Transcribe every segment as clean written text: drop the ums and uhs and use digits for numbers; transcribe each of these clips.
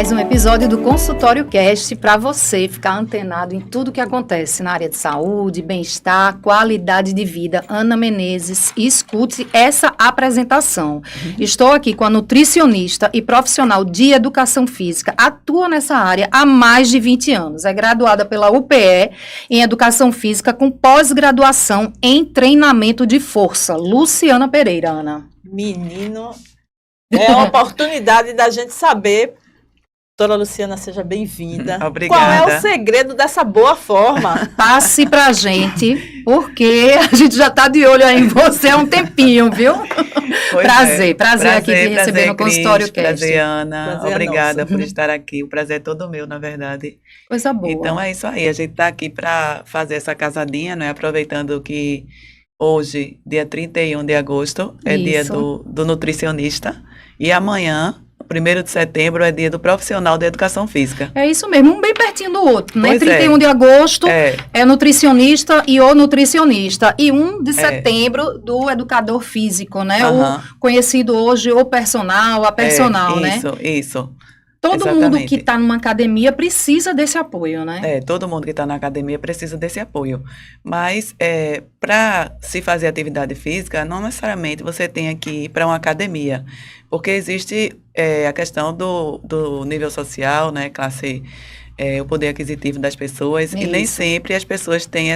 Mais um episódio do Consultório Cast para você ficar antenado em tudo que acontece na área de saúde, bem-estar, qualidade de vida. Ana Menezes, escute essa apresentação. Estou aqui com a nutricionista e profissional de educação física, atua nessa área há mais de 20 anos. É graduada pela UPE em educação física com pós-graduação em treinamento de força. Luciana Pereira, Ana. Menino, é a oportunidade da gente saber. Doutora Luciana, seja bem-vinda. Obrigada. Qual é o segredo dessa boa forma? Passe pra gente, porque a gente já está de olho aí em você há um tempinho, viu? Prazer aqui de receber no Consultório Cast. Prazer, Ana. Prazer obrigada por estar aqui. O prazer é todo meu, na verdade. Coisa boa. Então é isso aí, a gente está aqui para fazer essa casadinha, né? Aproveitando que hoje, dia 31 de agosto, é dia do nutricionista. E amanhã, 1º de setembro, é dia do profissional de educação física. É isso mesmo, um bem pertinho do outro, né? Pois 31 de agosto é nutricionista e o nutricionista. E 1 de setembro do educador físico, né? O conhecido hoje, o personal, a personal, né? Isso. Todo mundo que está numa academia precisa desse apoio, né? Todo mundo que está na academia precisa desse apoio. Mas, para se fazer atividade física, não necessariamente você tem que ir para uma academia. Porque existe a questão do nível social, né? Classe, o poder aquisitivo das pessoas. Isso. E nem sempre as pessoas têm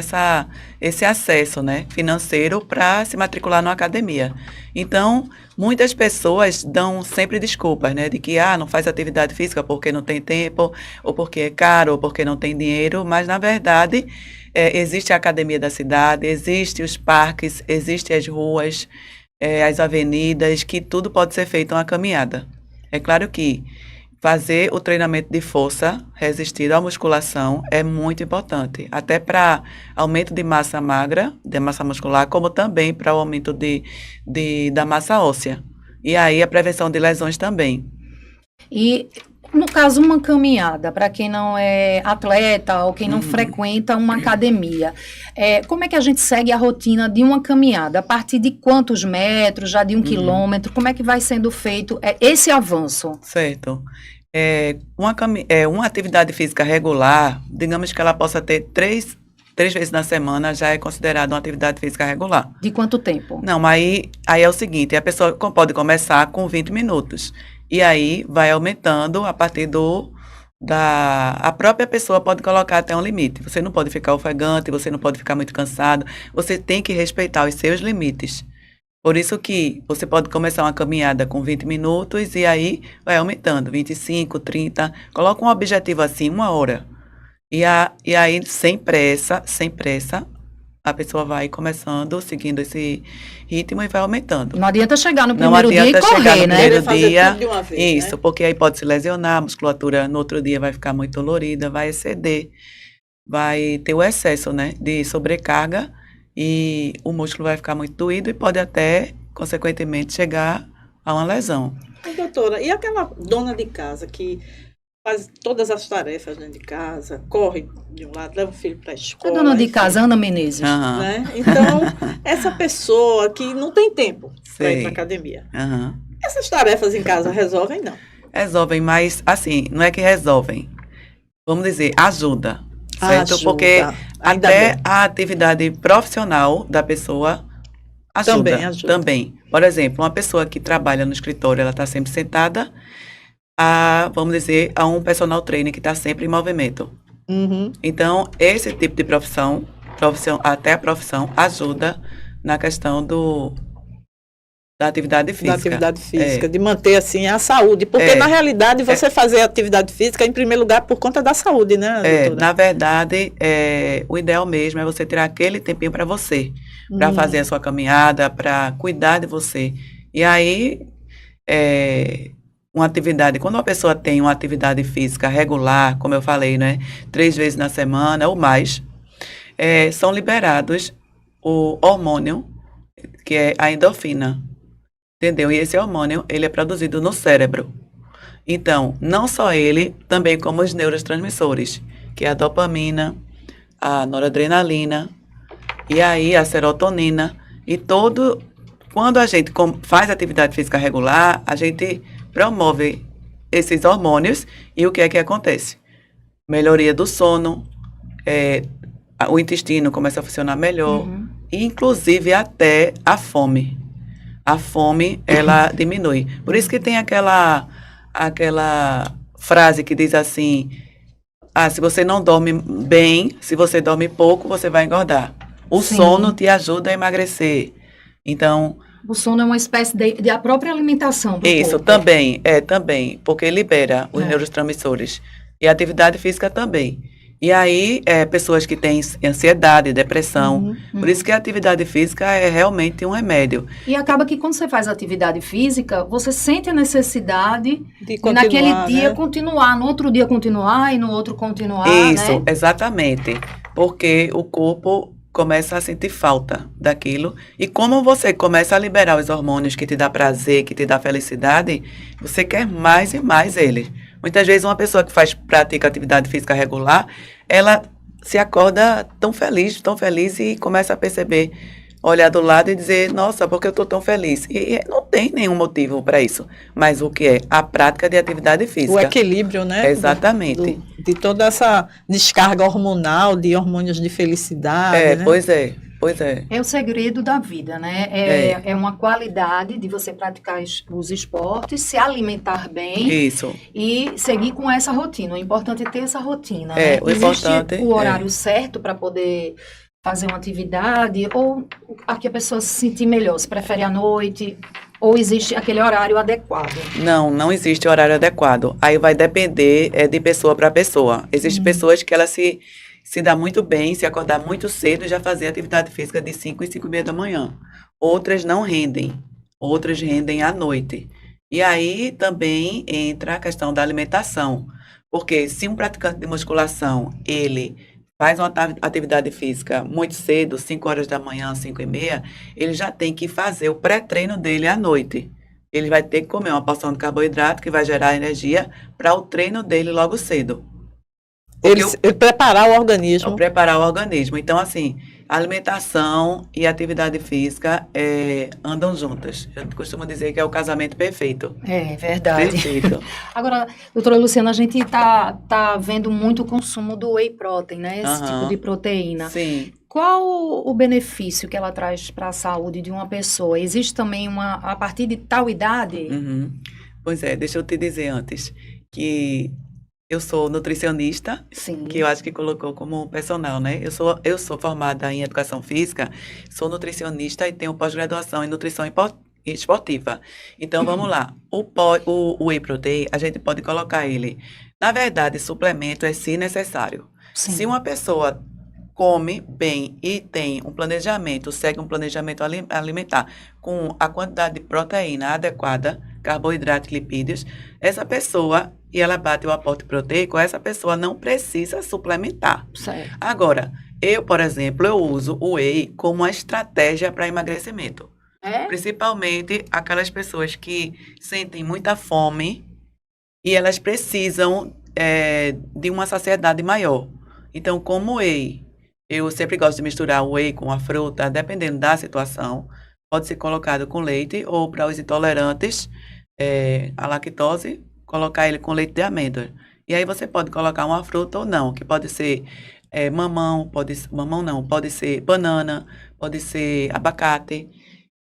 esse acesso, né, financeiro para se matricular numa academia. Então, muitas pessoas dão sempre desculpas, né, de que não faz atividade física porque não tem tempo, ou porque é caro, ou porque não tem dinheiro, mas, na verdade, existe a academia da cidade, existem os parques, existem as ruas, as avenidas, que tudo pode ser feito uma caminhada. É claro que fazer o treinamento de força resistido à musculação é muito importante, até para aumento de massa magra, de massa muscular, como também para o aumento da massa óssea. E aí a prevenção de lesões também. E, no caso, uma caminhada, para quem não é atleta ou quem não frequenta uma academia, como é que a gente segue a rotina de uma caminhada? A partir de quantos metros, já de 1 quilômetro, como é que vai sendo feito esse avanço? Certo. Uma atividade física regular, digamos que ela possa ter três vezes na semana, já é considerada uma atividade física regular. De quanto tempo? Não, aí é o seguinte, a pessoa pode começar com 20 minutos. E aí vai aumentando a partir a própria pessoa pode colocar até um limite. Você não pode ficar ofegante, você não pode ficar muito cansado, você tem que respeitar os seus limites. Por isso que você pode começar uma caminhada com 20 minutos e aí vai aumentando, 25, 30, coloca um objetivo assim, 1 hora. E aí, sem pressa, a pessoa vai começando, seguindo esse ritmo e vai aumentando. Não adianta chegar no primeiro dia e correr, né? Primeiro dia, tudo de uma vez, isso, né? porque aí pode se lesionar, a musculatura no outro dia vai ficar muito dolorida, vai exceder, vai ter o excesso, né, de sobrecarga, e o músculo vai ficar muito doído e pode até, consequentemente, chegar a uma lesão. Mas, doutora, e aquela dona de casa que faz todas as tarefas dentro de casa, corre de um lado, leva o filho para a escola... A dona de casa, Ana Menezes. Né? Então, essa pessoa que não tem tempo para ir para a academia, essas tarefas em casa resolvem, não? Resolvem, mas, assim, não é que resolvem. Vamos dizer, ajuda. Certo? Porque até a atividade profissional da pessoa ajuda. Também. Por exemplo, uma pessoa que trabalha no escritório, ela está sempre sentada, vamos dizer, a um personal trainer que está sempre em movimento. Então, esse tipo de profissão, até a profissão, ajuda na questão da atividade física. Da atividade física, de manter, assim, a saúde. Porque, na realidade, você fazer atividade física, em primeiro lugar, por conta da saúde, né, doutora? Na verdade, o ideal mesmo é você tirar aquele tempinho para você, para fazer a sua caminhada, para cuidar de você. E aí, quando uma pessoa tem uma atividade física regular, como eu falei, né, 3 vezes na semana ou mais, são liberados o hormônio, que é a endorfina. Entendeu? E esse hormônio, ele é produzido no cérebro. Então, não só ele, também como os neurotransmissores, que é a dopamina, a noradrenalina, e aí a serotonina, e quando a gente faz atividade física regular, a gente promove esses hormônios e o que é que acontece? Melhoria do sono, o intestino começa a funcionar melhor, e inclusive até a fome. A fome, ela diminui. Por isso que tem aquela frase que diz assim, se você não dorme bem, se você dorme pouco, você vai engordar. O Sim. sono te ajuda a emagrecer. Então, O sono é uma espécie de a própria alimentação do isso corpo. também, porque libera os neurotransmissores. E a atividade física também. E aí, pessoas que têm ansiedade, depressão, por isso que a atividade física é realmente um remédio. E acaba que quando você faz atividade física, você sente a necessidade De de naquele continuar, dia né? continuar, no outro dia continuar e no outro continuar, Isso, né? exatamente. Porque o corpo começa a sentir falta daquilo. E como você começa a liberar os hormônios que te dá prazer, que te dá felicidade, você quer mais e mais eles. Muitas vezes uma pessoa que pratica atividade física regular, ela se acorda tão feliz e começa a perceber, olhar do lado e dizer, nossa, por que eu estou tão feliz? E não tem nenhum motivo para isso. Mas o que é? A prática de atividade física. O equilíbrio, né? Exatamente. De toda essa descarga hormonal, de hormônios de felicidade, né? Pois é. É o segredo da vida, né? É uma qualidade de você praticar os esportes, se alimentar bem Isso. e seguir com essa rotina. O importante é ter essa rotina, É, né? o Existe importante o horário certo para poder fazer uma atividade ou a que a pessoa se sentir melhor, se prefere à noite ou existe aquele horário adequado? Não existe horário adequado. Aí vai depender de pessoa para pessoa. Existem pessoas que elas se dá muito bem, se acordar muito cedo e já fazer atividade física de 5 e 5:30 da manhã. Outras não rendem. Outras rendem à noite. E aí também entra a questão da alimentação. Porque se um praticante de musculação, ele faz uma atividade física muito cedo, 5 horas da manhã, 5:30, ele já tem que fazer o pré-treino dele à noite. Ele vai ter que comer uma porção de carboidrato que vai gerar energia para o treino dele logo cedo. Ele preparar o organismo. Preparar o organismo. Então, assim, alimentação e atividade física andam juntas. Eu costumo dizer que é o casamento perfeito. É verdade. Perfeito. Agora, doutora Luciana, a gente tá vendo muito o consumo do whey protein, né? Esse tipo de proteína. Sim. Qual o benefício que ela traz para a saúde de uma pessoa? Existe também a partir de tal idade? Uhum. Pois é, deixa eu te dizer antes que eu sou nutricionista, Sim. que eu acho que colocou como personal, né? Eu sou formada em educação física, sou nutricionista e tenho pós-graduação em nutrição esportiva. Então, vamos lá. O whey protein, a gente pode colocar ele. Na verdade, suplemento é se necessário. Sim. Se uma pessoa come bem e tem um planejamento, segue um planejamento alimentar com a quantidade de proteína adequada, carboidratos, lipídios, essa pessoa, e ela bate o aporte proteico, essa pessoa não precisa suplementar. Certo. Agora, eu, por exemplo, eu uso o whey como uma estratégia para emagrecimento. Principalmente aquelas pessoas que sentem muita fome e elas precisam de uma saciedade maior. Então, como whey, eu sempre gosto de misturar o whey com a fruta, dependendo da situação. Pode ser colocado com leite ou para os intolerantes à lactose, colocar ele com leite de amêndoa. E aí você pode colocar uma fruta ou não, que pode ser mamão pode ser banana, pode ser abacate.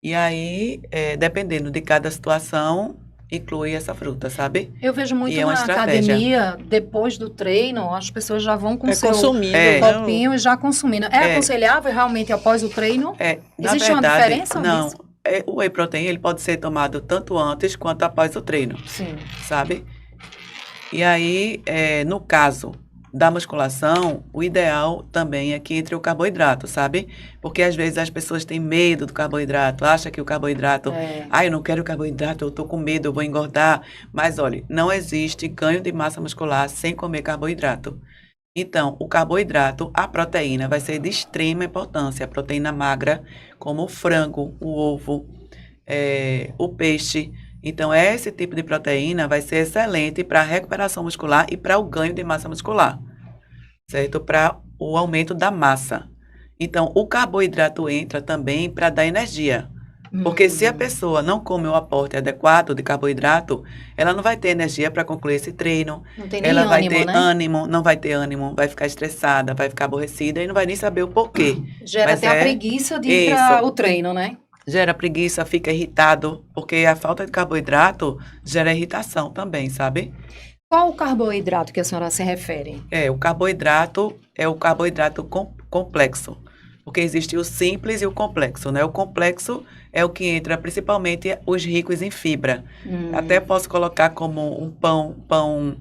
E aí, dependendo de cada situação, inclui essa fruta, sabe? Eu vejo muito é uma na estratégia. academia, depois do treino, as pessoas já vão com seu consumindo, copinho e já consumindo. É aconselhável realmente após o treino? Na Existe uma verdade, diferença não. nisso? O whey protein ele pode ser tomado tanto antes quanto após o treino, Sim. sabe? E aí, no caso da musculação, o ideal também é que entre o carboidrato, sabe? Porque às vezes as pessoas têm medo do carboidrato, acham que o carboidrato, eu não quero carboidrato, eu tô com medo, eu vou engordar. Mas olha, não existe ganho de massa muscular sem comer carboidrato. Então, o carboidrato, a proteína, vai ser de extrema importância. A proteína magra, como o frango, o ovo, o peixe. Então, esse tipo de proteína vai ser excelente para a recuperação muscular e para o ganho de massa muscular, certo? Para o aumento da massa. Então, o carboidrato entra também para dar energia. Porque se a pessoa não come o aporte adequado de carboidrato, ela não vai ter energia para concluir esse treino. Não tem nem Ela vai ânimo, ter né? ânimo, não vai ter ânimo, vai ficar estressada, vai ficar aborrecida e não vai nem saber o porquê. Gera Mas até a é preguiça de ir para isso. o treino, né? Gera preguiça, fica irritado, porque a falta de carboidrato gera irritação também, sabe? Qual o carboidrato que a senhora se refere? O carboidrato é o carboidrato complexo, porque existe o simples e o complexo, né? O complexo é o que entra principalmente os ricos em fibra. Até posso colocar como um pão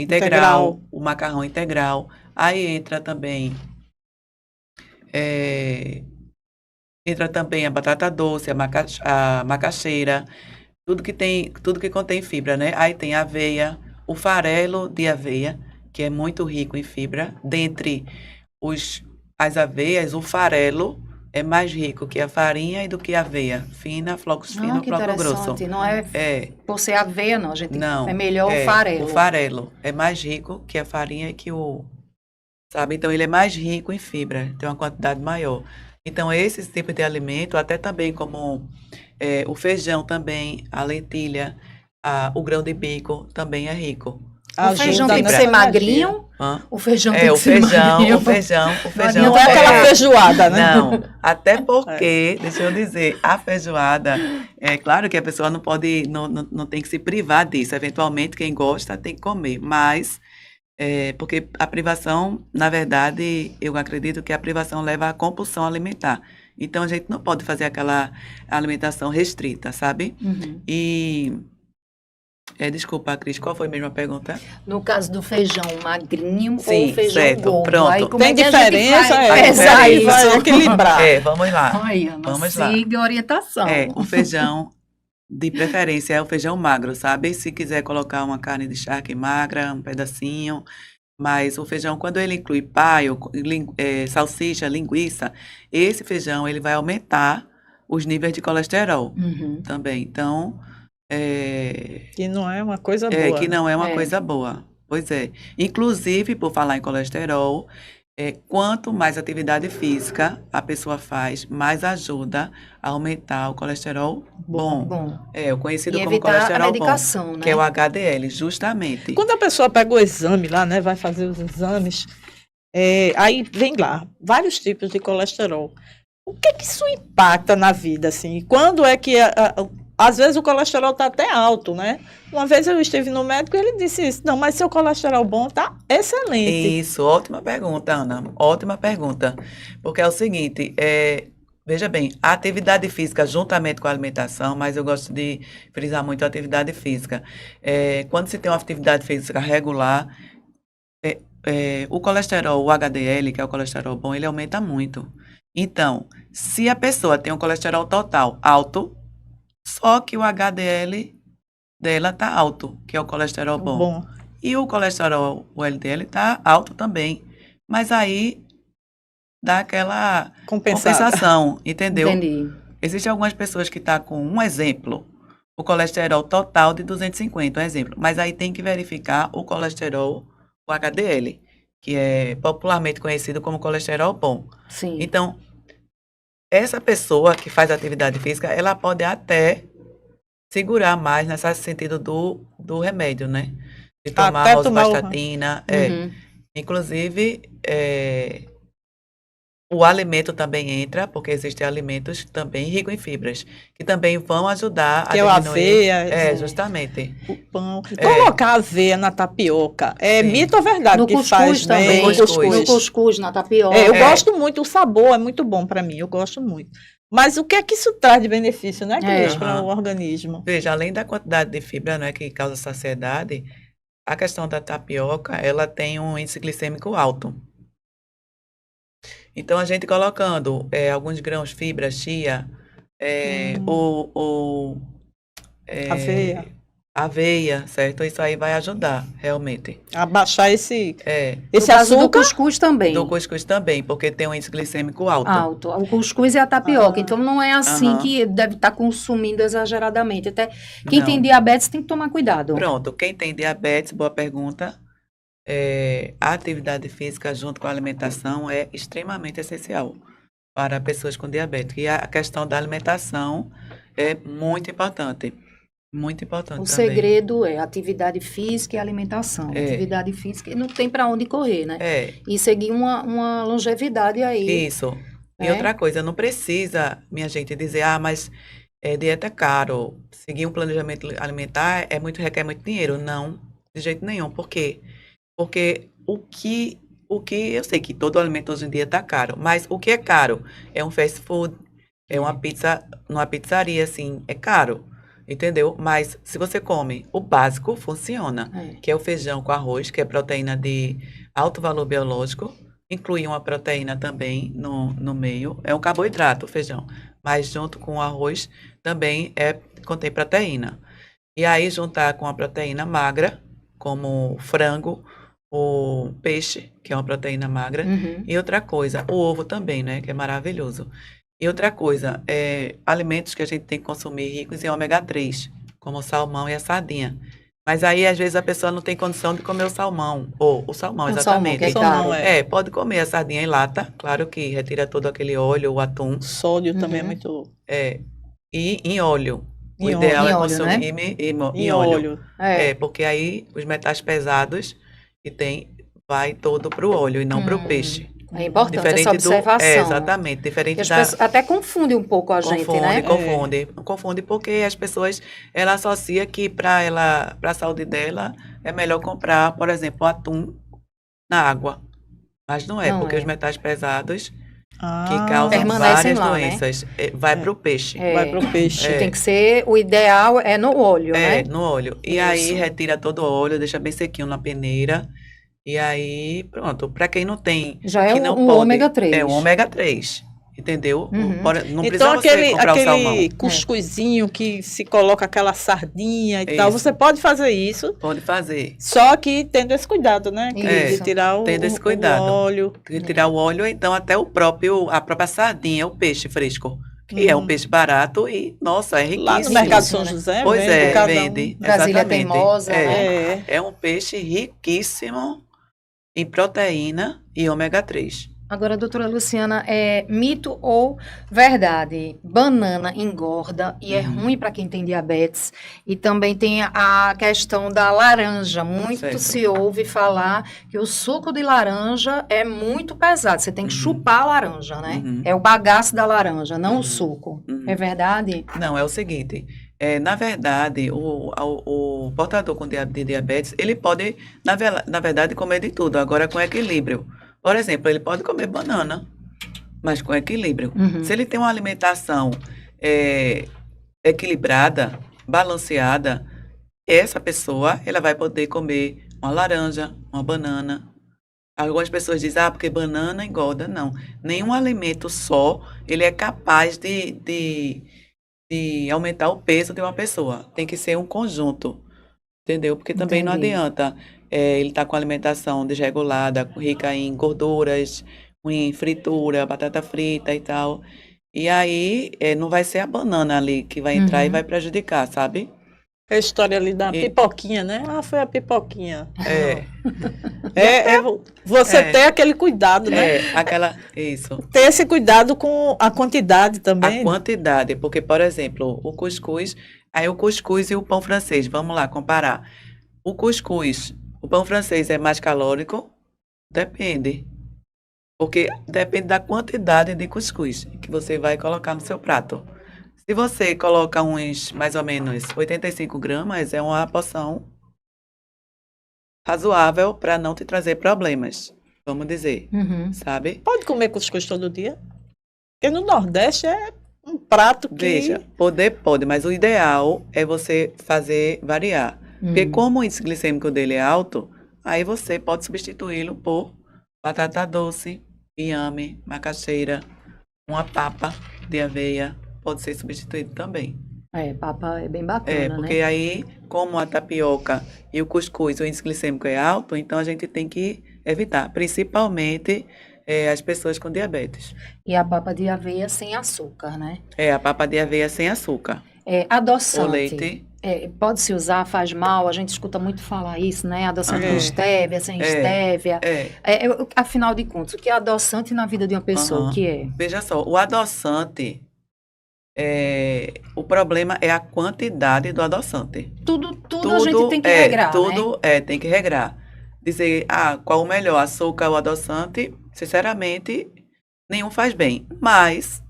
integral, o macarrão integral. Aí entra também a batata doce, a macaxeira, tudo que contém fibra, né? Aí tem a aveia, o farelo de aveia, que é muito rico em fibra. Dentre as aveias, o farelo é mais rico que a farinha e do que a aveia. Fina, flocos finos, Que flocos grossos. interessante. Não é por ser aveia, não, gente. Não. É melhor o farelo. O farelo é mais rico que a farinha e que sabe? Então, ele é mais rico em fibra, tem uma quantidade maior. Então, esse tipo de alimento, até também como o feijão também, a lentilha, o grão de bico também é rico. O feijão tem que fibra. ser magrinho? Hã? O feijão tem que ser magrinho. O feijão. Não é aquela feijoada, né? Não, até porque, deixa eu dizer, a feijoada, é claro que a pessoa não pode, não tem que se privar disso. Eventualmente, quem gosta tem que comer, mas porque a privação, na verdade, eu acredito que a privação leva à compulsão alimentar. Então, a gente não pode fazer aquela alimentação restrita, sabe? Uhum. E, desculpa, Cris, qual foi mesmo a pergunta? No caso do feijão magrinho Sim, ou feijão certo, gordo. pronto. Aí, como Tem é que a gente diferença, vai pesar aí isso? vai equilibrar. Vamos lá. Ai, Ana, Vamos lá. siga a orientação. O feijão, de preferência, é o feijão magro, sabe? Se quiser colocar uma carne de charque magra, um pedacinho. Mas o feijão, quando ele inclui paio, salsicha, linguiça, esse feijão ele vai aumentar os níveis de colesterol também. Então, Que não é uma coisa boa. que não é uma coisa boa. Pois é. Inclusive, por falar em colesterol, quanto mais atividade física a pessoa faz, mais ajuda a aumentar o colesterol bom. O conhecido E como evitar colesterol a medicação, bom, né? que é o HDL, justamente. Quando a pessoa pega o exame lá, né, vai fazer os exames, aí vem lá, vários tipos de colesterol. O que isso impacta na vida, assim? Quando é que, às vezes, o colesterol está até alto, né? Uma vez eu estive no médico e ele disse isso, não, mas seu colesterol bom está excelente. Isso, ótima pergunta, Ana, ótima pergunta. Porque é o seguinte, veja bem, a atividade física juntamente com a alimentação, mas eu gosto de frisar muito a atividade física. Quando se tem uma atividade física regular, o colesterol, o HDL, que é o colesterol bom, ele aumenta muito. Então, se a pessoa tem um colesterol total alto, só que o HDL dela está alto, que é o colesterol bom. E o colesterol, o LDL, está alto também. Mas aí dá aquela compensação, entendeu? Entendi. Existem algumas pessoas que estão com, um exemplo, o colesterol total de 250, um exemplo. Mas aí tem que verificar o colesterol, o HDL, que é popularmente conhecido como colesterol bom. Sim. Então, essa pessoa que faz atividade física, ela pode até segurar mais nesse sentido do remédio, né? De tomar rosuvastatina. Inclusive, o alimento também entra, porque existem alimentos também ricos em fibras, que também vão ajudar que a a diminuir. aveia. Justamente. O pão. Colocar aveia na tapioca é mito ou verdade? No que cuscuz faz também. bem? No cuscuz, na tapioca. Eu gosto muito, o sabor é muito bom para mim, eu gosto muito. Mas o que é que isso traz de benefício, né, Cris, para o organismo? Veja, além da quantidade de fibra, né, que causa saciedade, a questão da tapioca, ela tem um índice glicêmico alto. Então, a gente colocando alguns grãos, fibra, chia, aveia, certo? Isso aí vai ajudar, realmente. A baixar esse açúcar. Do cuscuz também. Do cuscuz também, porque tem um índice glicêmico alto. O cuscuz é a tapioca, então não é assim que deve estar consumindo exageradamente. Até quem tem diabetes tem que tomar cuidado. Pronto, quem tem diabetes, boa pergunta. A atividade física junto com a alimentação é extremamente essencial. para pessoas com diabetes. E a questão da alimentação é muito importante. Muito importante O também. segredo é atividade física e alimentação. É. Atividade física, e não tem para onde correr, né? É, E seguir uma longevidade aí. isso. E né? outra coisa, não precisa, minha gente, dizer, mas dieta é caro, seguir um planejamento alimentar requer muito dinheiro. Não, de jeito nenhum. Por quê? Porque o que eu sei que todo alimento hoje em dia está caro, mas o que é caro? É um fast food, é uma pizza, numa pizzaria, assim, é caro, entendeu? Mas se você come o básico, funciona, É. que é o feijão com arroz, que é proteína de alto valor biológico, inclui uma proteína também no meio, é um carboidrato, o feijão, mas junto com o arroz também contém proteína. E aí juntar com a proteína magra, como frango, o peixe, que é uma proteína magra, Uhum. e outra coisa, o ovo também, né, que é maravilhoso. E outra coisa, alimentos que a gente tem que consumir ricos em ômega 3, como o salmão e a sardinha. Mas aí, às vezes, a pessoa não tem condição de comer o salmão, ou o salmão, O salmão, que é exatamente. caro. Pode comer a sardinha em lata, claro que retira todo aquele óleo, o atum, Sódio também é Uhum. muito. e em óleo. O Em ideal óleo. é Em óleo, né? consumir em Em óleo. óleo. Porque aí os metais pesados que tem vai todo para o óleo e não para o peixe. É importante essa Diferente observação. exatamente, Que diferente as da... pessoas até confundem um pouco a gente, né? Confunde porque as pessoas, ela associa que para a saúde dela é melhor comprar, por exemplo, atum na água. Mas não é, Não porque é. os metais pesados que Ah, causam Permanecem várias lá, né? doenças, vai para o peixe. vai pro peixe. Tem que ser, o ideal é no óleo, né? No óleo. E Isso. aí retira todo o óleo, deixa bem sequinho na peneira. E aí, pronto. Para quem não tem, Já é que não um pode, ômega 3. É um ômega 3. Entendeu? Uhum. Não precisa Então, você comprar o salmão. aquele cuscuzinho que se coloca aquela sardinha e tal, Isso. você pode fazer isso, Pode fazer. só que tendo esse cuidado, né? De Isso. tirar Tendo esse cuidado. o óleo. Retirar o óleo, ou então até a própria sardinha, o peixe fresco. Que é um peixe barato e, nossa, é riquíssimo. Lá no Mercado Isso, São né? José, Pois vende cada um. vende. Brasília Exatamente. teimosa, né? É um peixe riquíssimo em proteína e ômega 3. Agora, doutora Luciana, é mito ou verdade? Banana engorda e é ruim para quem tem diabetes. E também tem a questão da laranja. Muito Certo. se ouve falar que o suco de laranja é muito pesado. Você tem que chupar a laranja, né? Uhum. É o bagaço da laranja, não o Uhum. suco. Uhum. É verdade? Não, é o seguinte, na verdade, o portador de diabetes, ele pode, na verdade, comer de tudo, agora com equilíbrio. Por exemplo, ele pode comer banana, mas com equilíbrio. Uhum. Se ele tem uma alimentação equilibrada, balanceada, essa pessoa, ela vai poder comer uma laranja, uma banana. Algumas pessoas dizem, porque banana engorda. Não, nenhum alimento só, ele é capaz de aumentar o peso de uma pessoa. Tem que ser um conjunto, entendeu? Porque também não Entendi. adianta ele estar com alimentação desregulada, rica em gorduras, em fritura, batata frita e tal. E aí não vai ser a banana ali que vai entrar e Uhum. vai prejudicar, sabe? É a história ali da E- pipoquinha, né? Foi a pipoquinha. É, Você É. ter aquele cuidado, né? isso. Ter esse cuidado com a quantidade também. A quantidade, porque, por exemplo, o cuscuz e o pão francês, vamos lá comparar. O cuscuz, o pão francês é mais calórico? Depende. Porque depende da quantidade de cuscuz que você vai colocar no seu prato. Se você coloca uns, mais ou menos, 85 gramas, é uma porção razoável para não te trazer problemas, vamos dizer, Uhum. sabe? Pode comer cuscuz todo dia? Porque no Nordeste é um prato que... Veja, pode, mas o ideal é você fazer variar. Porque como o índice glicêmico dele é alto, aí você pode substituí-lo por batata doce, inhame, macaxeira, uma papa de aveia, pode ser substituído também. Papa é bem bacana, Porque né? aí, como a tapioca e o cuscuz, o índice glicêmico é alto, então a gente tem que evitar, principalmente as pessoas com diabetes. E a papa de aveia sem açúcar, né? A papa de aveia sem açúcar. Adoçante. O leite. pode-se usar, faz mal, a gente escuta muito falar isso, né? Adoçante com Aham. estévia, sem É, estévia. é. Afinal de contas, o que é adoçante na vida de uma pessoa? O Aham. que é? Veja só, o adoçante, o problema é a quantidade do adoçante. Tudo a gente tem que regrar, né? Tudo tem que regrar. Dizer, qual o melhor, açúcar ou adoçante, sinceramente, nenhum faz bem. Mas,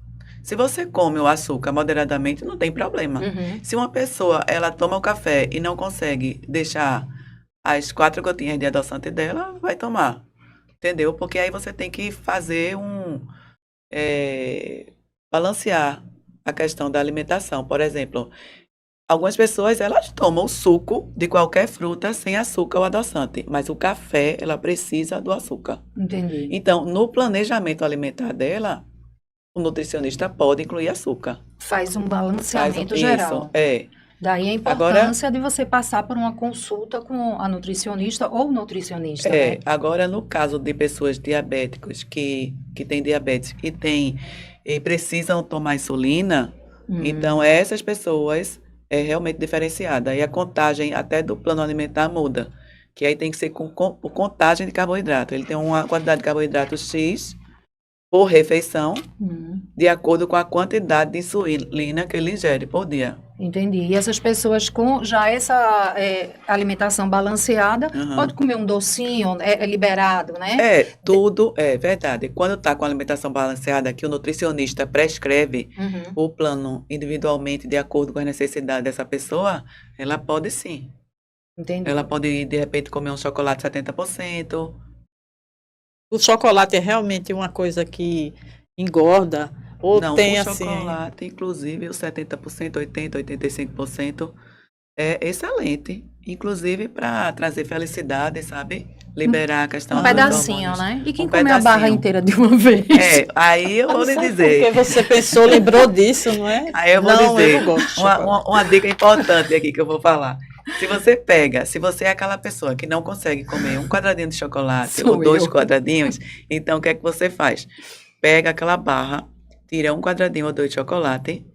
se você come o açúcar moderadamente, não tem problema. Uhum. Se uma pessoa, ela toma o café e não consegue deixar as 4 gotinhas de adoçante dela, vai tomar. Entendeu? Porque aí você tem que fazer balancear a questão da alimentação. Por exemplo, algumas pessoas, elas tomam o suco de qualquer fruta sem açúcar ou adoçante, mas o café, ela precisa do açúcar. Entendi. Então, no planejamento alimentar dela, o nutricionista pode incluir açúcar. Faz um Faz balanceamento isso, geral. Agora, Daí a importância de você passar por uma consulta com a nutricionista ou nutricionista, né? agora no caso de pessoas diabéticas que têm diabetes e precisam tomar insulina, então essas pessoas é realmente diferenciada. E a contagem até do plano alimentar muda, que aí tem que ser por contagem de carboidrato. Ele tem uma quantidade de carboidrato X por refeição, de acordo com a quantidade de insulina que ele ingere por dia. Entendi. E essas pessoas com já essa alimentação balanceada, Aham. pode comer um docinho, é liberado, né? Tudo é verdade. Quando está com a alimentação balanceada, que o nutricionista prescreve Uhum. o plano individualmente, de acordo com as necessidades dessa pessoa, ela pode sim. Entendi. Ela pode, de repente, comer um chocolate 70%. O chocolate é realmente uma coisa que engorda? Ou Não, tem o assim... chocolate, inclusive, os 70%, 80%, 85%, é excelente. Inclusive para trazer felicidade, sabe? Liberar a questão Um dos pedacinho, hormônios. né? E quem Um come a barra pedacinho. inteira de uma vez? Aí eu vou lhe Porque dizer. você pensou, lembrou disso, não é? Aí eu vou Não, dizer eu não gosto de uma, chocolate. uma dica importante aqui que eu vou falar. Se você é aquela pessoa que não consegue comer um quadradinho de chocolate Sou ou 2 eu. quadradinhos, então o que é que você faz? Pega aquela barra, tira um quadradinho ou 2 de chocolate,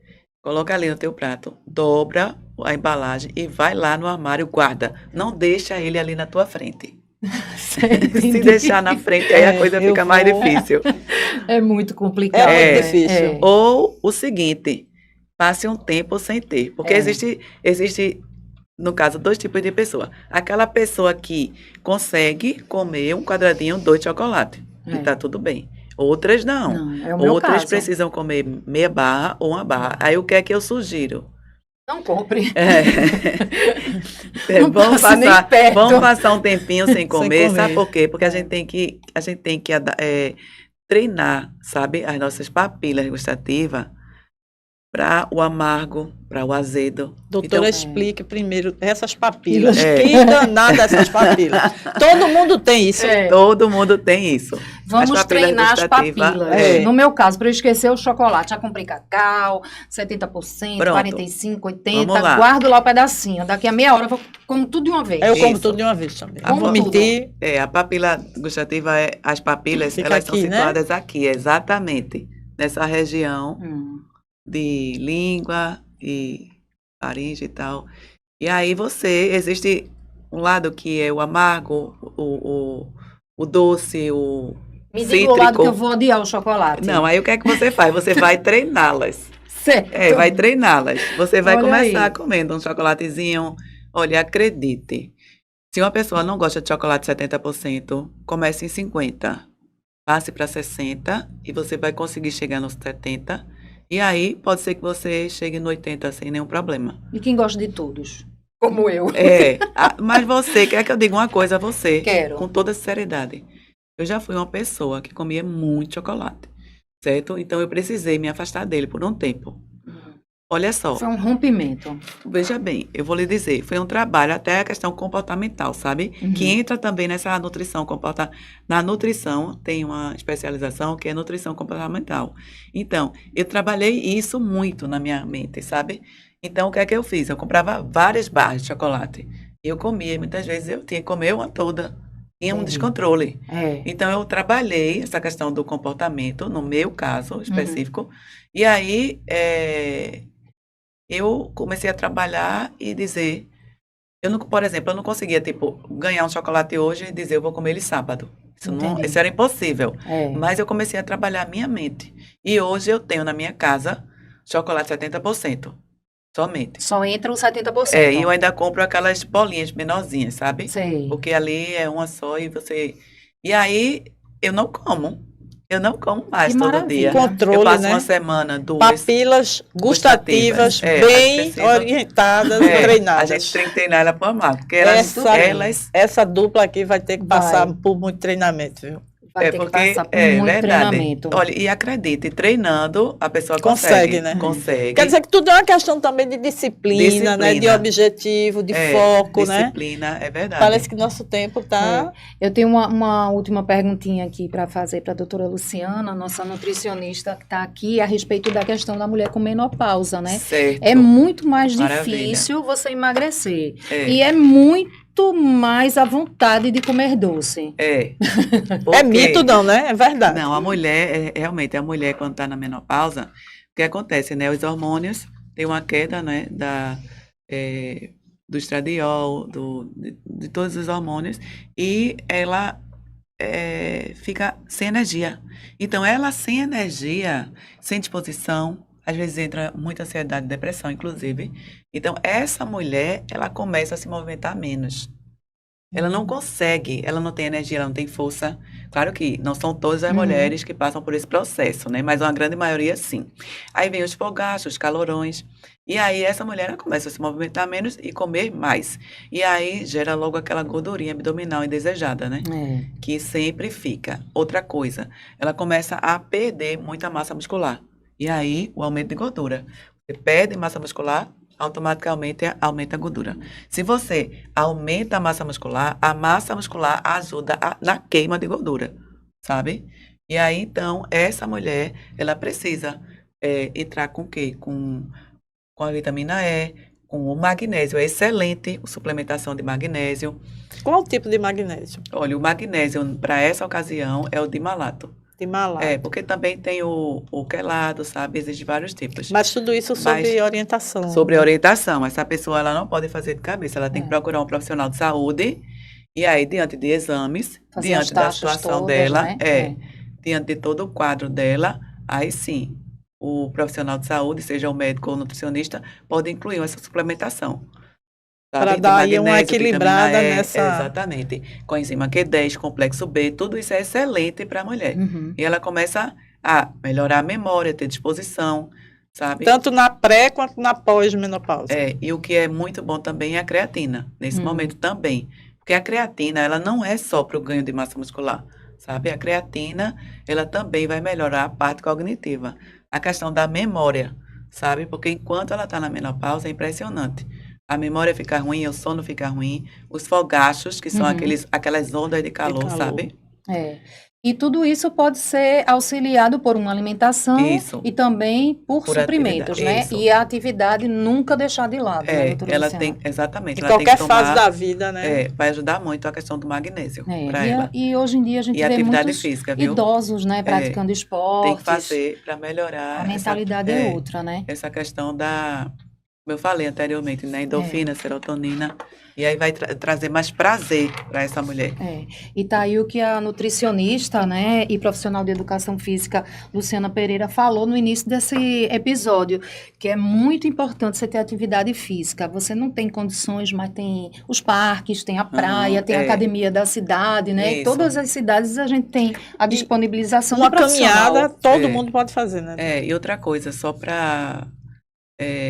coloca ali no teu prato, dobra a embalagem e vai lá no armário, guarda. Não deixa ele ali na tua frente. Se deixar na frente, aí a coisa eu fica mais vou- difícil. É muito complicado. É muito né? difícil. Ou o seguinte, passe um tempo sem ter. Porque É. existe, no caso, 2 tipos de pessoa. Aquela pessoa que consegue comer um quadradinho, 2 de chocolate. E tá tudo bem. Outras não. Não, é o meu Outras caso. precisam comer meia barra ou uma barra. Aí o que é que eu sugiro? Não compre. É, Não vamos passe nem passar, perto. vamos passar um tempinho sem comer. comer. Sabe por quê? Porque a gente tem que treinar, sabe, as nossas papilas gustativas para o amargo, para o azedo. Doutora, Então, explique primeiro essas papilas. É. Que danada essas papilas. Todo mundo tem isso. É. todo mundo tem isso. Vamos As papilas treinar as gustativas, papilas. é. No meu caso, para eu esquecer o chocolate, já comprei cacau, 70%, Pronto. 45%, 80%, Vamos lá. guardo lá o pedacinho. Daqui a meia hora eu como tudo de uma vez. Eu como Isso. tudo de uma vez também. Como Não vou tudo. mentir. A papila gustativa, as papilas, Fica elas são aqui, né? situadas aqui, exatamente, nessa região de língua e faringe e tal. E aí existe um lado que é o amargo, o doce, o Me diga o lado cítrico. que eu vou odiar o chocolate. Não, aí o que é que você faz? Você vai treiná-las. Certo. Vai treiná-las. Você vai Olha começar aí. comendo um chocolatezinho. Olha, acredite. Se uma pessoa não gosta de chocolate 70%, comece em 50%. Passe para 60% e você vai conseguir chegar nos 70%. E aí, pode ser que você chegue no 80% sem nenhum problema. E quem gosta de todos? Como eu. Mas você, quer que eu diga uma coisa a você? Quero. Com toda sinceridade. Eu já fui uma pessoa que comia muito chocolate, certo? Então, eu precisei me afastar dele por um tempo. Olha só, Foi um rompimento. veja bem, eu vou lhe dizer, foi um trabalho até a questão comportamental, sabe? Que entra também nessa nutrição comportamental. Na nutrição tem uma especialização que é nutrição comportamental. Então, eu trabalhei isso muito na minha mente, sabe? Então, o que é que eu fiz? Eu comprava várias barras de chocolate. E eu comia, e muitas vezes eu tinha que comer uma toda. Tinha um descontrole. Então, eu trabalhei essa questão do comportamento, no meu caso específico. E aí, eu comecei a trabalhar e dizer, por exemplo, eu não conseguia, tipo, ganhar um chocolate hoje e dizer, eu vou comer ele sábado. Entendi. Isso era impossível. É. Mas eu comecei a trabalhar a minha mente. E hoje eu tenho na minha casa chocolate 70%. Somente. Só entra os 70%. E eu ainda compro aquelas bolinhas menorzinhas, sabe? Sei. Porque ali é uma só e você... E aí, eu não como. Eu não como mais Que todo maravilha. dia. Controle, Eu passo né? uma semana, 2. Papilas gustativas Gustativas. bem Precisa- orientadas e A treinadas. gente tem que treinar ela para amar. Porque Essa dupla aqui vai ter que passar Vai. por muito treinamento, viu? Vai ter que passar por muito treinamento. Olha, e acredite, treinando, a pessoa Consegue, consegue. né? Consegue. Quer dizer que tudo é uma questão também de disciplina, né? De objetivo, de foco, né? Disciplina, é verdade. Parece que nosso tempo está... Eu tenho uma última perguntinha aqui para fazer para a doutora Luciana, nossa nutricionista que está aqui, a respeito da questão da mulher com menopausa, né? Certo. É muito mais Maravilha. difícil você emagrecer. É. E é muito mais a vontade de comer doce. É. É mito não, né? É verdade. Não, realmente, a mulher quando está na menopausa, o que acontece, né? Os hormônios têm uma queda, né? Do estradiol, de todos os hormônios, e ela fica sem energia. Então, ela sem energia, sem disposição, às vezes entra muita ansiedade, depressão, inclusive. Então, essa mulher, ela começa a se movimentar menos. Ela não consegue, ela não tem energia, ela não tem força. Claro que não são todas as mulheres que passam por esse processo, né? Mas uma grande maioria, sim. Aí vem os fogachos, os calorões. E aí essa mulher ela começa a se movimentar menos e comer mais. E aí gera logo aquela gordurinha abdominal indesejada, né? Que sempre fica. Outra coisa, ela começa a perder muita massa muscular. E aí o aumento de gordura. Você perde massa muscular, automaticamente aumenta a gordura. Se você aumenta a massa muscular ajuda na queima de gordura, sabe? E aí, então, essa mulher, ela precisa entrar com o quê? Com a vitamina E, com o magnésio. É excelente a suplementação de magnésio. Qual o tipo de magnésio? Olha, o magnésio, para essa ocasião, é o de malato. De malato. Porque também tem o quelado, sabe? Existem vários tipos. Mas tudo isso sobre orientação. Sobre orientação. Essa pessoa, ela não pode fazer de cabeça. Ela tem que procurar um profissional de saúde. E aí, diante de exames, fazer diante da situação todas, dela, né? diante de todo o quadro dela, aí sim, o profissional de saúde, seja o médico ou o nutricionista, pode incluir essa suplementação. Para dar aí uma equilibrada nessa... Exatamente. Coenzima Q10, complexo B, tudo isso é excelente para a mulher. E ela começa a melhorar a memória, ter disposição, sabe? Tanto na pré quanto na pós-menopausa. E o que é muito bom também é a creatina, nesse momento também. Porque a creatina, ela não é só para o ganho de massa muscular, sabe? A creatina, ela também vai melhorar a parte cognitiva. A questão da memória, sabe? Porque enquanto ela está na menopausa, é impressionante. A memória fica ruim, o sono fica ruim, os fogachos, que são aquelas ondas de calor, sabe? E tudo isso pode ser auxiliado por uma alimentação e também por suprimentos, né? Isso. E a atividade nunca deixar de lado, né, doutora ela Luciana? tem, exatamente. Em ela qualquer tem que tomar, fase da vida, né? Vai ajudar muito a questão do magnésio para ela. E hoje em dia a gente E vê atividade muitos física, viu? idosos, né, praticando esportes. Tem que fazer para melhorar. A mentalidade é outra, né? Essa questão da, como eu falei anteriormente, né? Endorfina, serotonina. E aí vai trazer mais prazer para essa mulher. E tá aí o que a nutricionista, né, e profissional de educação física, Luciana Pereira, falou no início desse episódio, que é muito importante você ter atividade física. Você não tem condições, mas tem os parques, tem a praia, tem a academia da cidade, né? Em todas as cidades a gente tem a disponibilização uma de profissional. caminhada, todo mundo pode fazer, né? E outra coisa, só para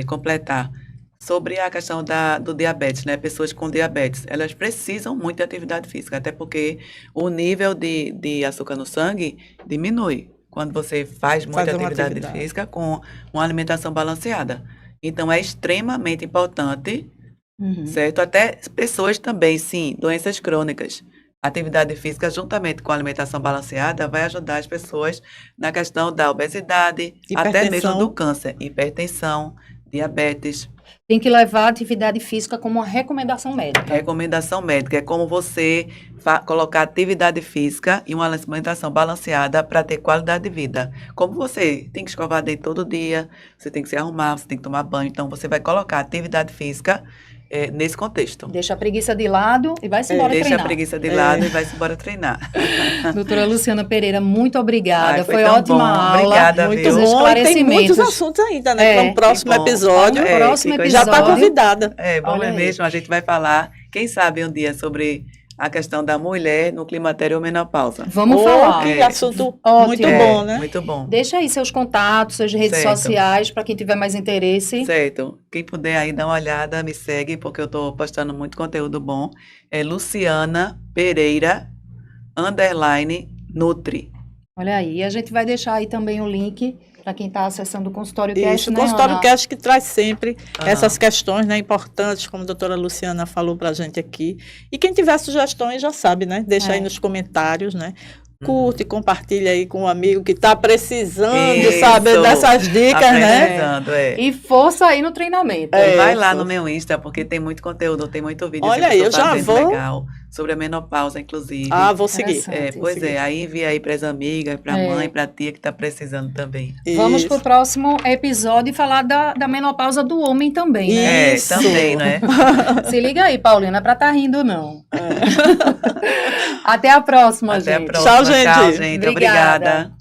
completar, sobre a questão do diabetes, né? Pessoas com diabetes, elas precisam muito de atividade física, até porque o nível de açúcar no sangue diminui quando você faz muita atividade física com uma alimentação balanceada. Então, é extremamente importante, certo? Até pessoas também, sim, doenças crônicas. Atividade física, juntamente com a alimentação balanceada, vai ajudar as pessoas na questão da obesidade, até mesmo do câncer, hipertensão, diabetes. Tem que levar a atividade física como uma recomendação médica. Recomendação médica é como você colocar atividade física e uma alimentação balanceada para ter qualidade de vida. Como você tem que escovar dente todo dia, você tem que se arrumar, você tem que tomar banho, então você vai colocar atividade física nesse contexto. Deixa a preguiça de lado e vai-se embora Deixa treinar. a preguiça de lado e vai-se embora treinar. Doutora Luciana Pereira, muito obrigada. Ai, foi tão ótima bom. aula. Obrigada, Muito viu? Os bom. E tem esclarecimentos. muitos assuntos ainda, né? Para um próximo que bom. episódio. No próximo que coisa Já está episódio. convidada. Bom Olha aí. mesmo, a gente vai falar, quem sabe um dia, sobre a questão da mulher no climatério ou menopausa. Vamos falar. Que assunto Ótimo. muito bom, né? Muito bom. Deixa aí seus contatos, suas redes Certo. sociais, para quem tiver mais interesse. Certo. Quem puder aí dar uma olhada, me segue, porque eu estou postando muito conteúdo bom. É Luciana Pereira, _Nutri. Olha aí, a gente vai deixar aí também o link para quem está acessando o Consultório Cast, Isso, o né, Consultório Ana? Cast que traz sempre Ah. essas questões, né, importantes, como a doutora Luciana falou para a gente aqui. E quem tiver sugestões já sabe, né? Deixa É. aí nos comentários, né? Curte, compartilha aí com um amigo que está precisando Isso. saber dessas dicas, né? Precisando, E força aí no treinamento. É. Vai lá Isso. no meu Insta, porque tem muito conteúdo, tem muito vídeo. Olha assim, que aí, tô eu já fazendo vou- legal, sobre a menopausa, inclusive. Ah, vou seguir. Interessante. Pois seguir. aí envia aí para as amigas, para a É. mãe, para a tia que está precisando também. Vamos Isso. para o próximo episódio e falar da menopausa do homem também, né? Isso. Também, né? Se liga aí, Paulina, não é para estar rindo, não. Até a próxima, Até a gente. próxima. Tchau, gente. Tchau, gente. Obrigada. Obrigada.